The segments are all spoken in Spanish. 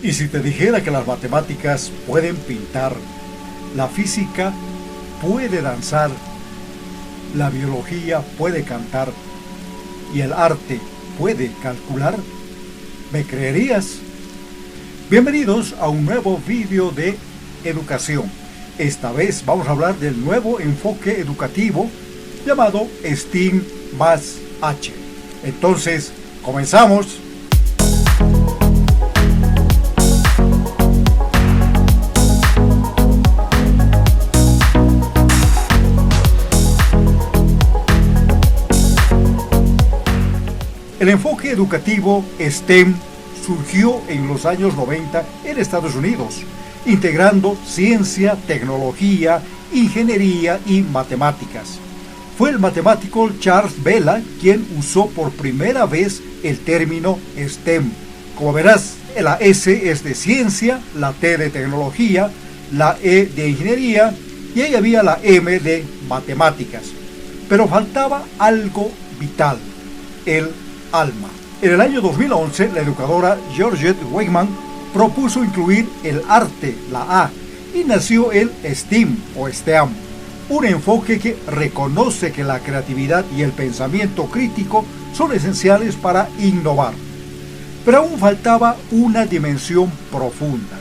Y si te dijera que las matemáticas pueden pintar, la física puede danzar, la biología puede cantar y el arte puede calcular, ¿me creerías? Bienvenidos a un nuevo vídeo de educación. Esta vez vamos a hablar del nuevo enfoque educativo llamado STEAM más H. Entonces, comenzamos. El enfoque educativo STEM surgió en los años 90 en Estados Unidos, integrando ciencia, tecnología, ingeniería y matemáticas. Fue el matemático Charles Vela quien usó por primera vez el término STEM. Como verás, la S es de ciencia, la T de tecnología, la E de ingeniería y ahí había la M de matemáticas. Pero faltaba algo vital, el alma. En el año 2011, la educadora Georgette Weigmann propuso incluir el arte, la A, y nació el STEAM o STEAM, un enfoque que reconoce que la creatividad y el pensamiento crítico son esenciales para innovar. Pero aún faltaba una dimensión profunda,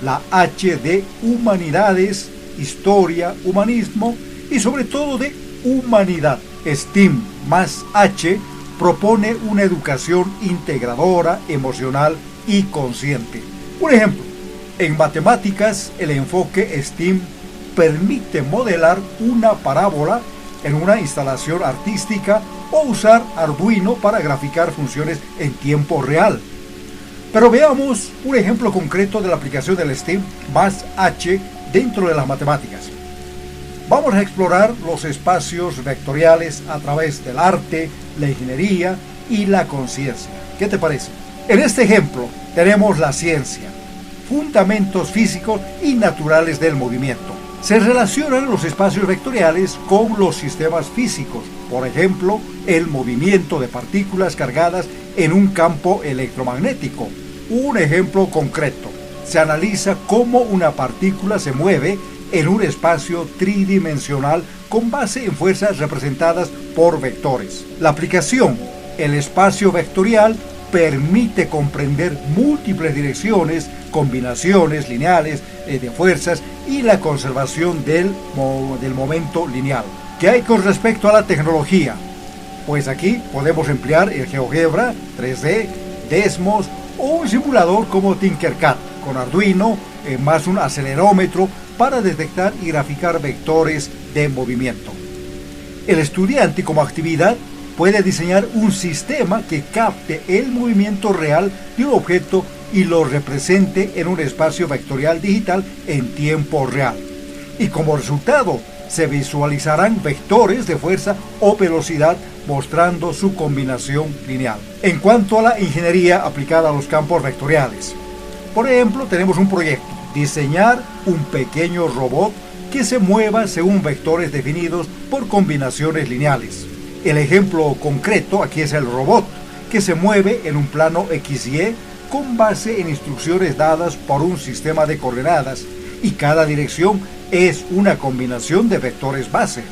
la H de humanidades, historia, humanismo y sobre todo de humanidad. STEAM más H propone una educación integradora, emocional y consciente. Un ejemplo, en matemáticas el enfoque STEAM permite modelar una parábola en una instalación artística o usar Arduino para graficar funciones en tiempo real. Pero veamos un ejemplo concreto de la aplicación del STEAM más H dentro de las matemáticas. Vamos a explorar los espacios vectoriales a través del arte, la ingeniería y la conciencia. ¿Qué te parece? En este ejemplo tenemos la ciencia, fundamentos físicos y naturales del movimiento. Se relacionan los espacios vectoriales con los sistemas físicos, por ejemplo, el movimiento de partículas cargadas en un campo electromagnético. Un ejemplo concreto, se analiza cómo una partícula se mueve en un espacio tridimensional con base en fuerzas representadas por vectores. La aplicación, el espacio vectorial, permite comprender múltiples direcciones, combinaciones lineales de fuerzas y la conservación del momento lineal. ¿Qué hay con respecto a la tecnología? Pues aquí podemos emplear el GeoGebra, 3D, Desmos o un simulador como Tinkercad con Arduino más un acelerómetro para detectar y graficar vectores de movimiento. El estudiante como actividad puede diseñar un sistema que capte el movimiento real de un objeto y lo represente en un espacio vectorial digital en tiempo real. Y como resultado se visualizarán vectores de fuerza o velocidad mostrando su combinación lineal. En cuanto a la ingeniería aplicada a los campos vectoriales, por ejemplo, tenemos un proyecto: diseñar un pequeño robot que se mueva según vectores definidos por combinaciones lineales. El ejemplo concreto aquí es el robot, que se mueve en un plano XY con base en instrucciones dadas por un sistema de coordenadas, y cada dirección es una combinación de vectores base.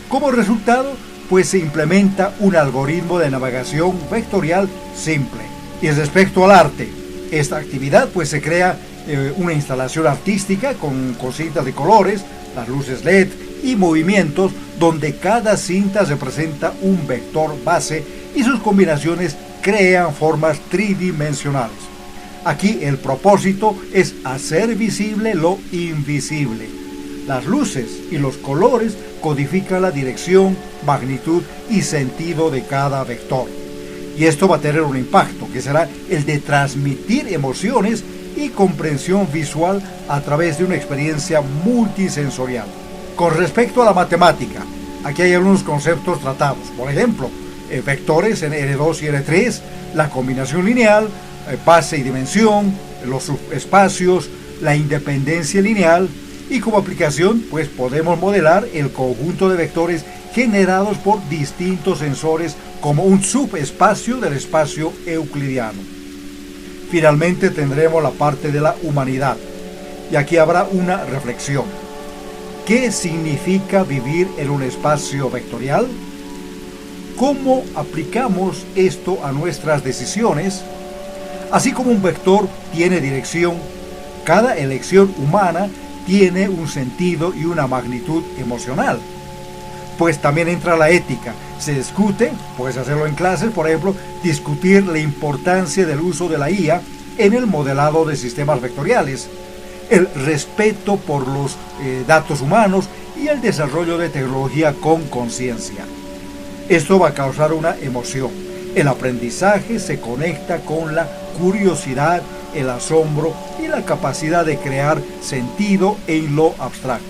Como resultado, pues se implementa un algoritmo de navegación vectorial simple. Y respecto al arte, esta actividad pues se crea una instalación artística con cintas de colores, las luces LED y movimientos donde cada cinta representa un vector base y sus combinaciones crean formas tridimensionales. Aquí el propósito es hacer visible lo invisible. Las luces y los colores codifican la dirección, magnitud y sentido de cada vector. Y esto va a tener un impacto que será el de transmitir emociones y comprensión visual a través de una experiencia multisensorial. Con respecto a la matemática, aquí hay algunos conceptos tratados. Por ejemplo, vectores en R2 y R3, la combinación lineal, base y dimensión, los subespacios, la independencia lineal, y como aplicación pues podemos modelar el conjunto de vectores generados por distintos sensores como un subespacio del espacio euclidiano. Finalmente tendremos la parte de la humanidad. Y aquí habrá una reflexión. ¿Qué significa vivir en un espacio vectorial? ¿Cómo aplicamos esto a nuestras decisiones? Así como un vector tiene dirección, cada elección humana tiene un sentido y una magnitud emocional. Pues también entra la ética. Se discute, puedes hacerlo en clases, por ejemplo, discutir la importancia del uso de la IA en el modelado de sistemas vectoriales, el respeto por los datos humanos y el desarrollo de tecnología con conciencia. Esto va a causar una emoción. El aprendizaje se conecta con la curiosidad, el asombro y la capacidad de crear sentido en lo abstracto.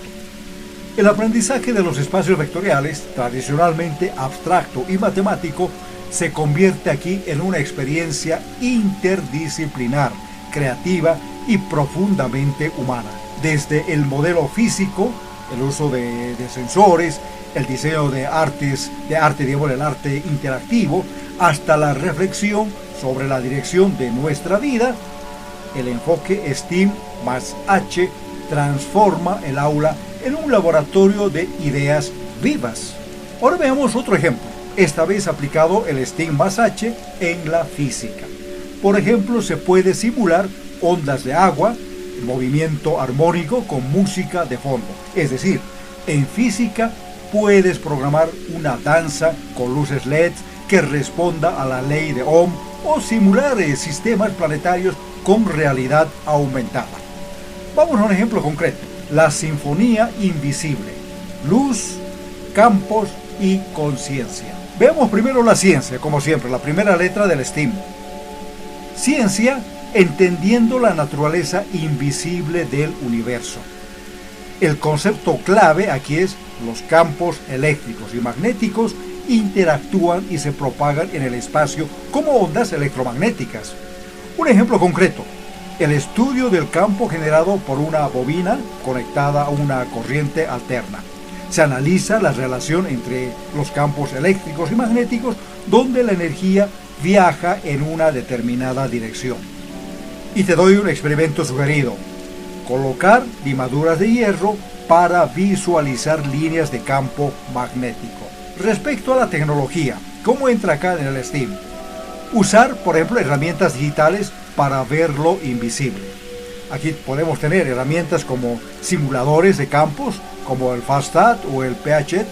El aprendizaje de los espacios vectoriales, tradicionalmente abstracto y matemático, se convierte aquí en una experiencia interdisciplinar, creativa y profundamente humana. Desde el modelo físico, el uso de sensores, el diseño de el arte interactivo, hasta la reflexión sobre la dirección de nuestra vida, el enfoque STEAM más H transforma el aula en un laboratorio de ideas vivas. Ahora veamos otro ejemplo, esta vez aplicado el STEAM más H en la física. Por ejemplo, se puede simular ondas de agua, movimiento armónico con música de fondo. Es decir, en física puedes programar una danza con luces LED que responda a la ley de Ohm o simular sistemas planetarios con realidad aumentada. Vamos a un ejemplo concreto, la sinfonía invisible, luz, campos y conciencia. Veamos primero la ciencia, como siempre, la primera letra del STEAM. Ciencia, entendiendo la naturaleza invisible del universo. El concepto clave aquí es los campos eléctricos y magnéticos interactúan y se propagan en el espacio como ondas electromagnéticas. Un ejemplo concreto, el estudio del campo generado por una bobina conectada a una corriente alterna. Se analiza la relación entre los campos eléctricos y magnéticos donde la energía viaja en una determinada dirección. Y te doy un experimento sugerido. Colocar limaduras de hierro para visualizar líneas de campo magnético. Respecto a la tecnología, ¿cómo entra acá en el STEAM? Usar, por ejemplo, herramientas digitales para ver lo invisible. Aquí podemos tener herramientas como simuladores de campos, como el FASTAT o el PHET,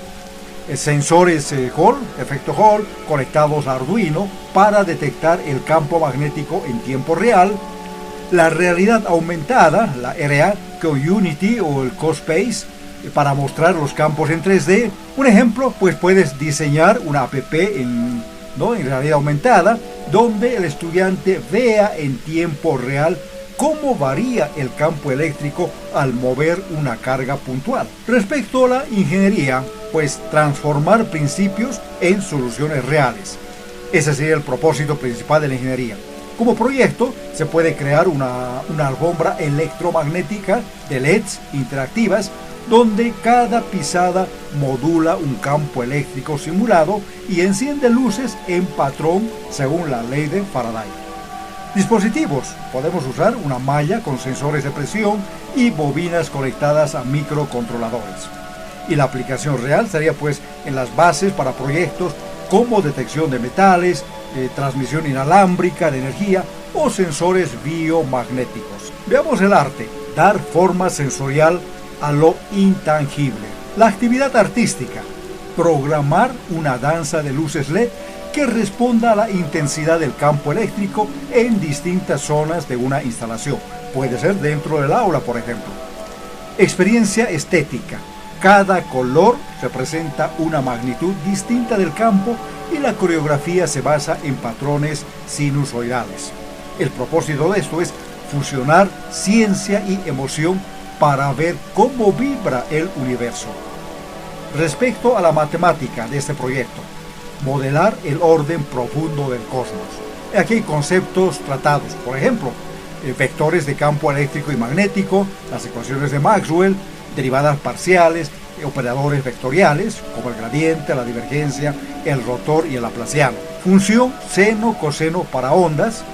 sensores Hall, efecto Hall, conectados a Arduino para detectar el campo magnético en tiempo real. La realidad aumentada, la RA, con Unity o el CoSpace, para mostrar los campos en 3D. Un ejemplo, pues puedes diseñar una app en realidad aumentada, donde el estudiante vea en tiempo real cómo varía el campo eléctrico al mover una carga puntual. Respecto a la ingeniería, pues transformar principios en soluciones reales. Ese sería el propósito principal de la ingeniería. Como proyecto, se puede crear una alfombra electromagnética de LEDs interactivas, donde cada pisada modula un campo eléctrico simulado y enciende luces en patrón según la ley de Faraday. Dispositivos. Podemos usar una malla con sensores de presión y bobinas conectadas a microcontroladores. Y la aplicación real sería pues en las bases para proyectos como detección de metales, transmisión inalámbrica de energía o sensores biomagnéticos. Veamos el arte, dar forma sensorial a lo intangible. La actividad artística, programar una danza de luces LED que responda a la intensidad del campo eléctrico en distintas zonas de una instalación. Puede ser dentro del aula, por ejemplo. Experiencia estética. Cada color representa una magnitud distinta del campo y la coreografía se basa en patrones sinusoidales. El propósito de esto es fusionar ciencia y emoción para ver cómo vibra el universo. Respecto a la matemática de este proyecto, modelar el orden profundo del cosmos. Aquí hay conceptos tratados, por ejemplo, vectores de campo eléctrico y magnético, las ecuaciones de Maxwell, derivadas parciales, operadores vectoriales, como el gradiente, la divergencia, el rotor y el laplaciano. Función seno-coseno para ondas,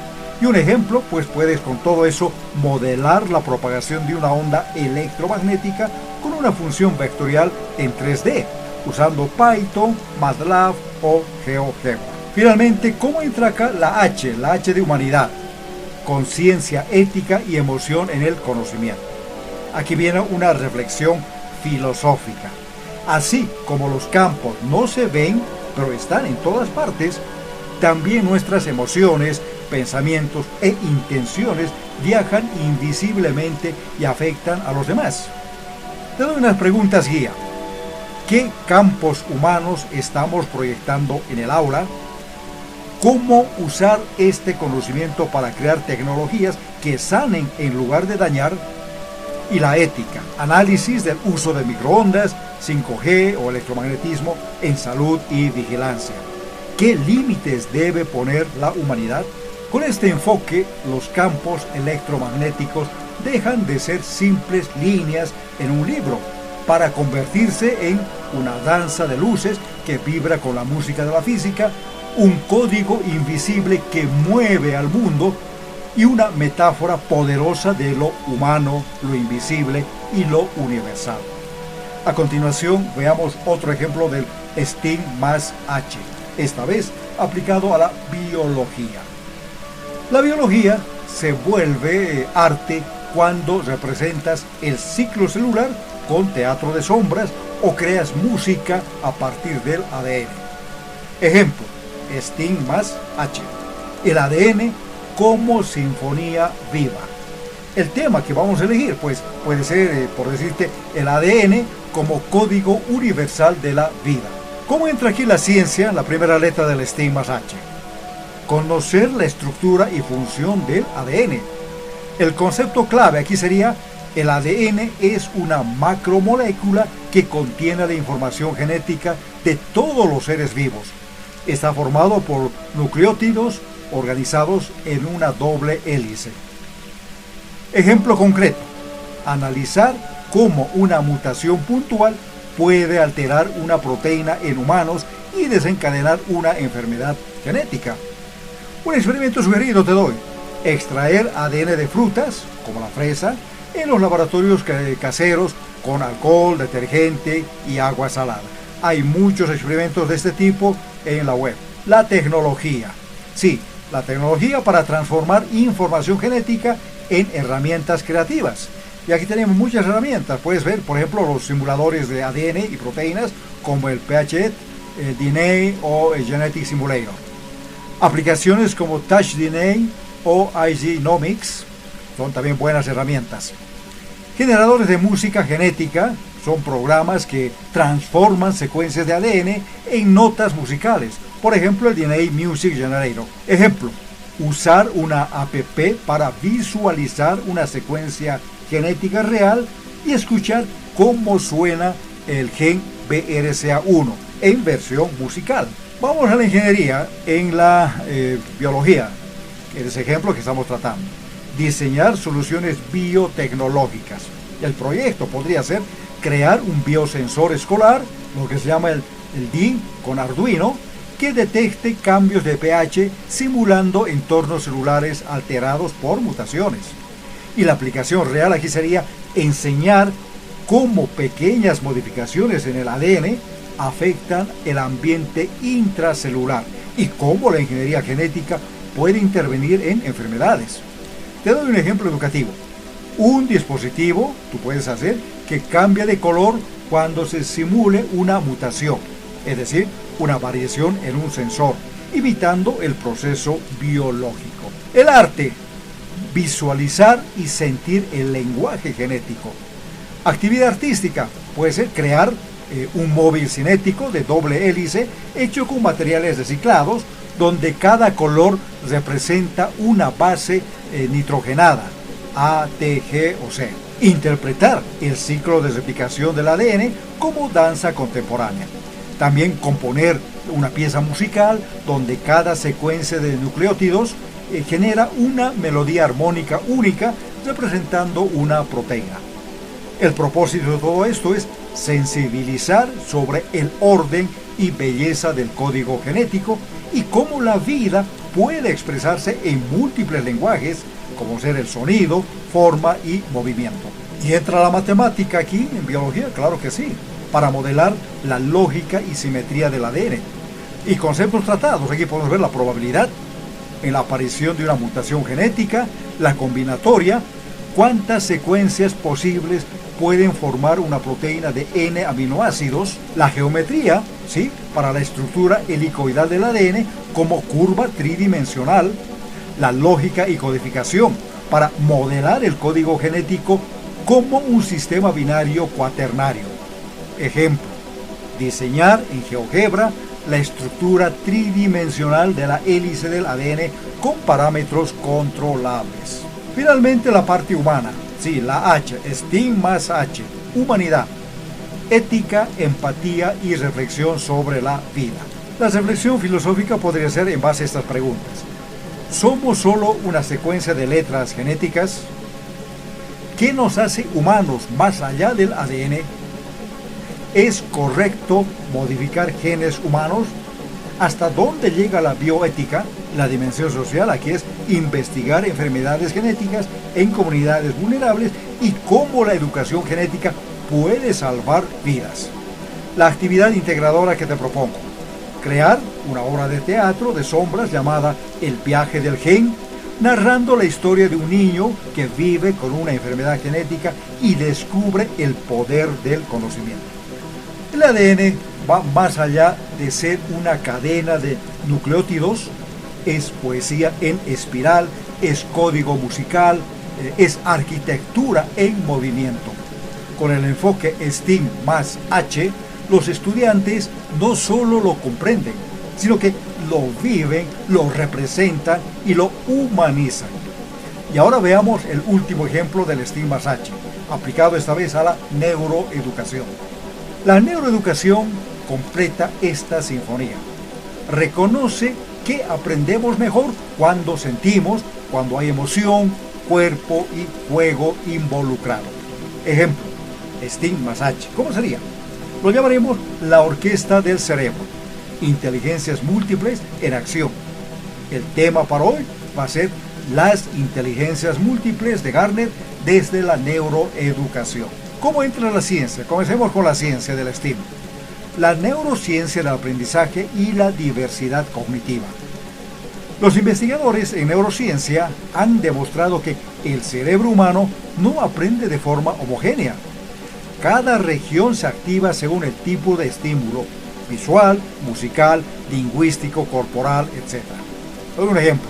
Y un ejemplo, pues puedes con todo eso modelar la propagación de una onda electromagnética con una función vectorial en 3D, usando Python, MATLAB o GeoGebra. Finalmente, ¿cómo entra acá la H de humanidad? Conciencia, ética y emoción en el conocimiento. Aquí viene una reflexión filosófica. Así como los campos no se ven, pero están en todas partes, también nuestras emociones, pensamientos e intenciones viajan invisiblemente y afectan a los demás. Te doy unas preguntas guía. ¿Qué campos humanos estamos proyectando en el aula? ¿Cómo usar este conocimiento para crear tecnologías que sanen en lugar de dañar? Y la ética, análisis del uso de microondas, 5G o electromagnetismo en salud y vigilancia. ¿Qué límites debe poner la humanidad? Con este enfoque, los campos electromagnéticos dejan de ser simples líneas en un libro para convertirse en una danza de luces que vibra con la música de la física, un código invisible que mueve al mundo y una metáfora poderosa de lo humano, lo invisible y lo universal. A continuación, veamos otro ejemplo del STEAM más H, esta vez aplicado a la biología. La biología se vuelve arte cuando representas el ciclo celular con teatro de sombras o creas música a partir del ADN. Ejemplo, STEAM más H. El ADN como sinfonía viva. El tema que vamos a elegir, pues, puede ser, por decirte, el ADN como código universal de la vida. ¿Cómo entra aquí la ciencia, la primera letra del STEAM más H? Conocer la estructura y función del ADN. El concepto clave aquí sería: el ADN es una macromolécula que contiene la información genética de todos los seres vivos. Está formado por nucleótidos organizados en una doble hélice. Ejemplo concreto: analizar cómo una mutación puntual puede alterar una proteína en humanos y desencadenar una enfermedad genética. Un experimento sugerido te doy: extraer ADN de frutas, como la fresa, en los laboratorios caseros con alcohol, detergente y agua salada. Hay muchos experimentos de este tipo en la web. La tecnología. Sí, la tecnología para transformar información genética en herramientas creativas. Y aquí tenemos muchas herramientas. Puedes ver, por ejemplo, los simuladores de ADN y proteínas como el PHET, el DNA o el Genetic Simulator. Aplicaciones como TouchDNA o IGenomics son también buenas herramientas. Generadores de música genética son programas que transforman secuencias de ADN en notas musicales. Por ejemplo, el DNA Music Generator. Ejemplo: usar una app para visualizar una secuencia genética real y escuchar cómo suena el gen BRCA1 en versión musical. Vamos a la ingeniería en la biología, que es el ejemplo que estamos tratando. Diseñar soluciones biotecnológicas. El proyecto podría ser crear un biosensor escolar, lo que se llama el DIN con Arduino, que detecte cambios de pH simulando entornos celulares alterados por mutaciones. Y la aplicación real aquí sería enseñar cómo pequeñas modificaciones en el ADN afectan el ambiente intracelular y cómo la ingeniería genética puede intervenir en enfermedades. Te doy un ejemplo educativo. Un dispositivo, tú puedes hacer, que cambia de color cuando se simule una mutación, es decir, una variación en un sensor, imitando el proceso biológico. El arte: visualizar y sentir el lenguaje genético. Actividad artística: puede ser crear un móvil cinético de doble hélice hecho con materiales reciclados, donde cada color representa una base nitrogenada, A, T, G o C. Interpretar el ciclo de replicación del ADN como danza contemporánea. También componer una pieza musical donde cada secuencia de nucleótidos genera una melodía armónica única representando una proteína. El propósito de todo esto es sensibilizar sobre el orden y belleza del código genético y cómo la vida puede expresarse en múltiples lenguajes, como ser el sonido, forma y movimiento. ¿Y entra la matemática aquí en biología? Claro que sí, para modelar la lógica y simetría del ADN. Y conceptos tratados, aquí podemos ver la probabilidad en la aparición de una mutación genética, la combinatoria, cuántas secuencias posibles pueden formar una proteína de N aminoácidos, la geometría, ¿sí?, para la estructura helicoidal del ADN como curva tridimensional, la lógica y codificación para modelar el código genético como un sistema binario cuaternario. Ejemplo, diseñar en GeoGebra la estructura tridimensional de la hélice del ADN con parámetros controlables. Finalmente, la parte humana, sí, la H, STEAM más H, humanidad, ética, empatía y reflexión sobre la vida. La reflexión filosófica podría ser en base a estas preguntas. ¿Somos solo una secuencia de letras genéticas? ¿Qué nos hace humanos más allá del ADN? ¿Es correcto modificar genes humanos? ¿Hasta dónde llega la bioética? La dimensión social aquí es investigar enfermedades genéticas en comunidades vulnerables y cómo la educación genética puede salvar vidas. La actividad integradora que te propongo: crear una obra de teatro de sombras llamada El viaje del gen, narrando la historia de un niño que vive con una enfermedad genética y descubre el poder del conocimiento. El ADN va más allá de ser una cadena de nucleótidos, es poesía en espiral, es código musical, es arquitectura en movimiento. Con el enfoque STEAM más H, los estudiantes no solo lo comprenden, sino que lo viven, lo representan y lo humanizan. Y ahora veamos el último ejemplo del STEAM más H, aplicado esta vez a la neuroeducación. La neuroeducación completa esta sinfonía. Reconoce que aprendemos mejor cuando sentimos, cuando hay emoción, cuerpo y juego involucrado. Ejemplo, STEAM más H. ¿Cómo sería? Lo llamaremos la orquesta del cerebro. Inteligencias múltiples en acción. El tema para hoy va a ser las inteligencias múltiples de Gardner desde la neuroeducación. ¿Cómo entra la ciencia? Comencemos con la ciencia del STEAM. La neurociencia del aprendizaje y la diversidad cognitiva. Los investigadores en neurociencia han demostrado que el cerebro humano no aprende de forma homogénea. Cada región se activa según el tipo de estímulo: visual, musical, lingüístico, corporal, etc. Doy un ejemplo.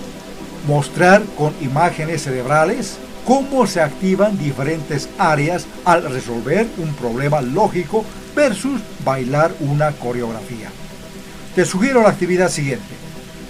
Mostrar con imágenes cerebrales cómo se activan diferentes áreas al resolver un problema lógico versus bailar una coreografía. Te sugiero la actividad siguiente: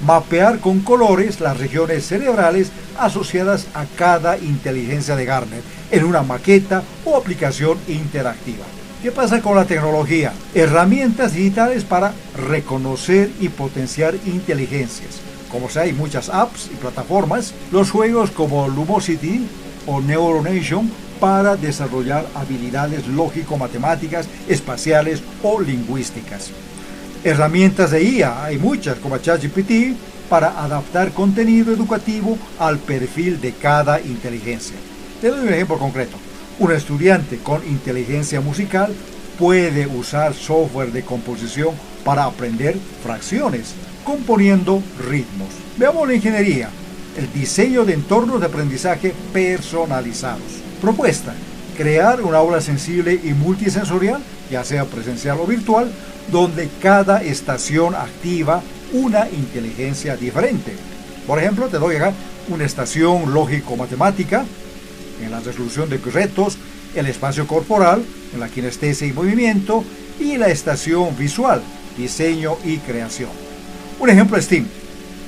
mapear con colores las regiones cerebrales asociadas a cada inteligencia de Gardner en una maqueta o aplicación interactiva. ¿Qué pasa con la tecnología? Herramientas digitales para reconocer y potenciar inteligencias. Como hay muchas apps y plataformas, los juegos como Lumosity o Neuronation para desarrollar habilidades lógico-matemáticas, espaciales o lingüísticas. Herramientas de IA, hay muchas, como ChatGPT, para adaptar contenido educativo al perfil de cada inteligencia. Te doy un ejemplo concreto. Un estudiante con inteligencia musical puede usar software de composición para aprender fracciones, componiendo ritmos. Veamos la ingeniería, el diseño de entornos de aprendizaje personalizados. Propuesta: crear una aula sensible y multisensorial, ya sea presencial o virtual, donde cada estación activa una inteligencia diferente. Por ejemplo, te doy acá una estación lógico-matemática en la resolución de retos, el espacio corporal en la kinestesia y movimiento, y la estación visual, diseño y creación. Un ejemplo STEAM: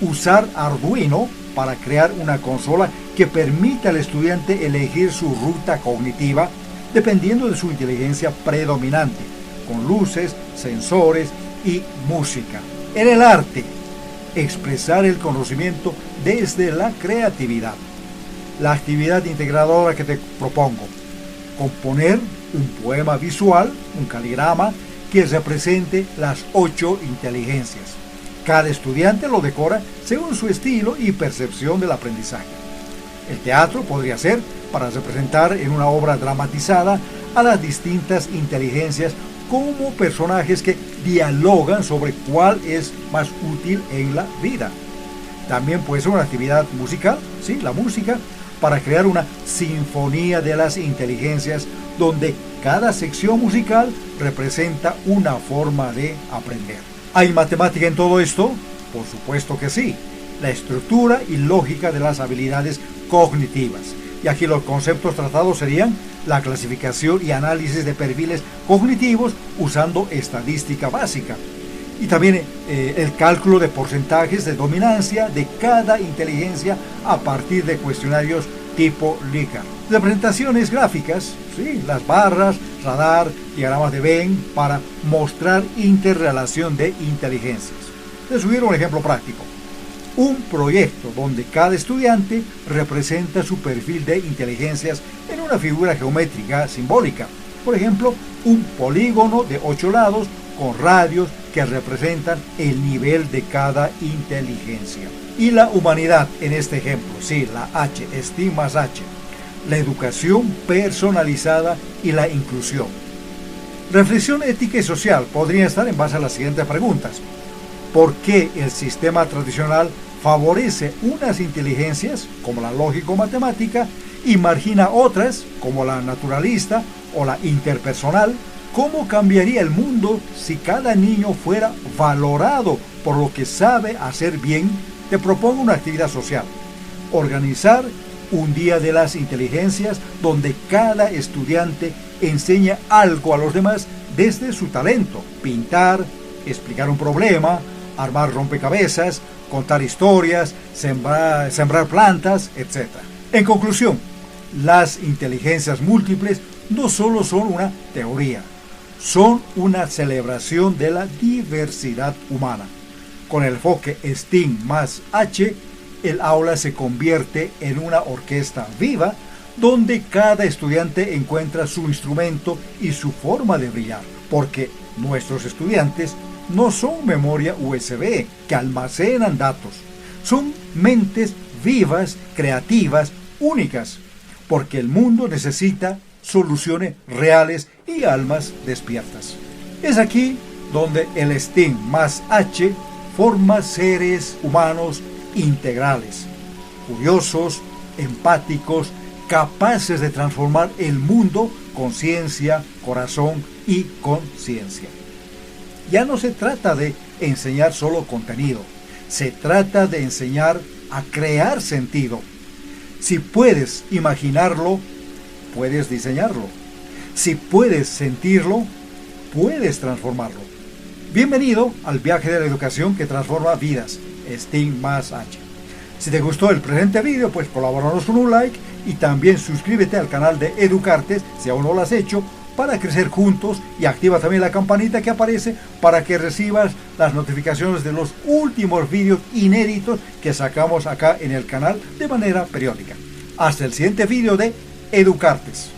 usar Arduino para crear una consola que permita al estudiante elegir su ruta cognitiva dependiendo de su inteligencia predominante, con luces, sensores y música. En el arte, expresar el conocimiento desde la creatividad. La actividad integradora que te propongo: componer un poema visual, un caligrama, que represente las 8 inteligencias. Cada estudiante lo decora según su estilo y percepción del aprendizaje. El teatro podría ser para representar en una obra dramatizada a las distintas inteligencias como personajes que dialogan sobre cuál es más útil en la vida. También puede ser una actividad musical, sí, la música, para crear una sinfonía de las inteligencias donde cada sección musical representa una forma de aprender. ¿Hay matemática en todo esto? Por supuesto que sí. La estructura y lógica de las habilidades cognitivas. Y aquí los conceptos tratados serían la clasificación y análisis de perfiles cognitivos usando estadística básica. Y también el cálculo de porcentajes de dominancia de cada inteligencia a partir de cuestionarios tipo Likert. Representaciones gráficas, ¿sí? Las barras, radar, diagramas de Venn para mostrar interrelación de inteligencias. Les sugiero un ejemplo práctico. Un proyecto donde cada estudiante representa su perfil de inteligencias en una figura geométrica simbólica. Por ejemplo, un polígono de 8 lados con radios que representan el nivel de cada inteligencia. Y la humanidad en este ejemplo, sí, la H, STEAM más H, la educación personalizada y la inclusión. Reflexión ética y social podría estar en base a las siguientes preguntas. ¿Por qué el sistema tradicional favorece unas inteligencias, como la lógico-matemática, y margina otras, como la naturalista o la interpersonal? ¿Cómo cambiaría el mundo si cada niño fuera valorado por lo que sabe hacer bien? Te propongo una actividad social. Organizar un día de las inteligencias donde cada estudiante enseña algo a los demás desde su talento. Pintar, explicar un problema, armar rompecabezas, contar historias, sembrar plantas, etc. En conclusión, las inteligencias múltiples no solo son una teoría, son una celebración de la diversidad humana. Con el enfoque STEAM más H, el aula se convierte en una orquesta viva donde cada estudiante encuentra su instrumento y su forma de brillar, porque nuestros estudiantes no son memoria USB que almacenan datos, son mentes vivas, creativas, únicas, porque el mundo necesita soluciones reales y almas despiertas. Es aquí donde el STEAM más H forma seres humanos integrales, curiosos, empáticos, capaces de transformar el mundo con ciencia, corazón y conciencia. Ya no se trata de enseñar solo contenido, se trata de enseñar a crear sentido. Si puedes imaginarlo, puedes diseñarlo. Si puedes sentirlo, puedes transformarlo. Bienvenido al viaje de la educación que transforma vidas, STEAM más H. Si te gustó el presente vídeo, pues colabóranos con un like y también suscríbete al canal de Educartes si aún no lo has hecho, para crecer juntos, y activa también la campanita que aparece para que recibas las notificaciones de los últimos vídeos inéditos que sacamos acá en el canal de manera periódica. Hasta el siguiente vídeo de Educartes.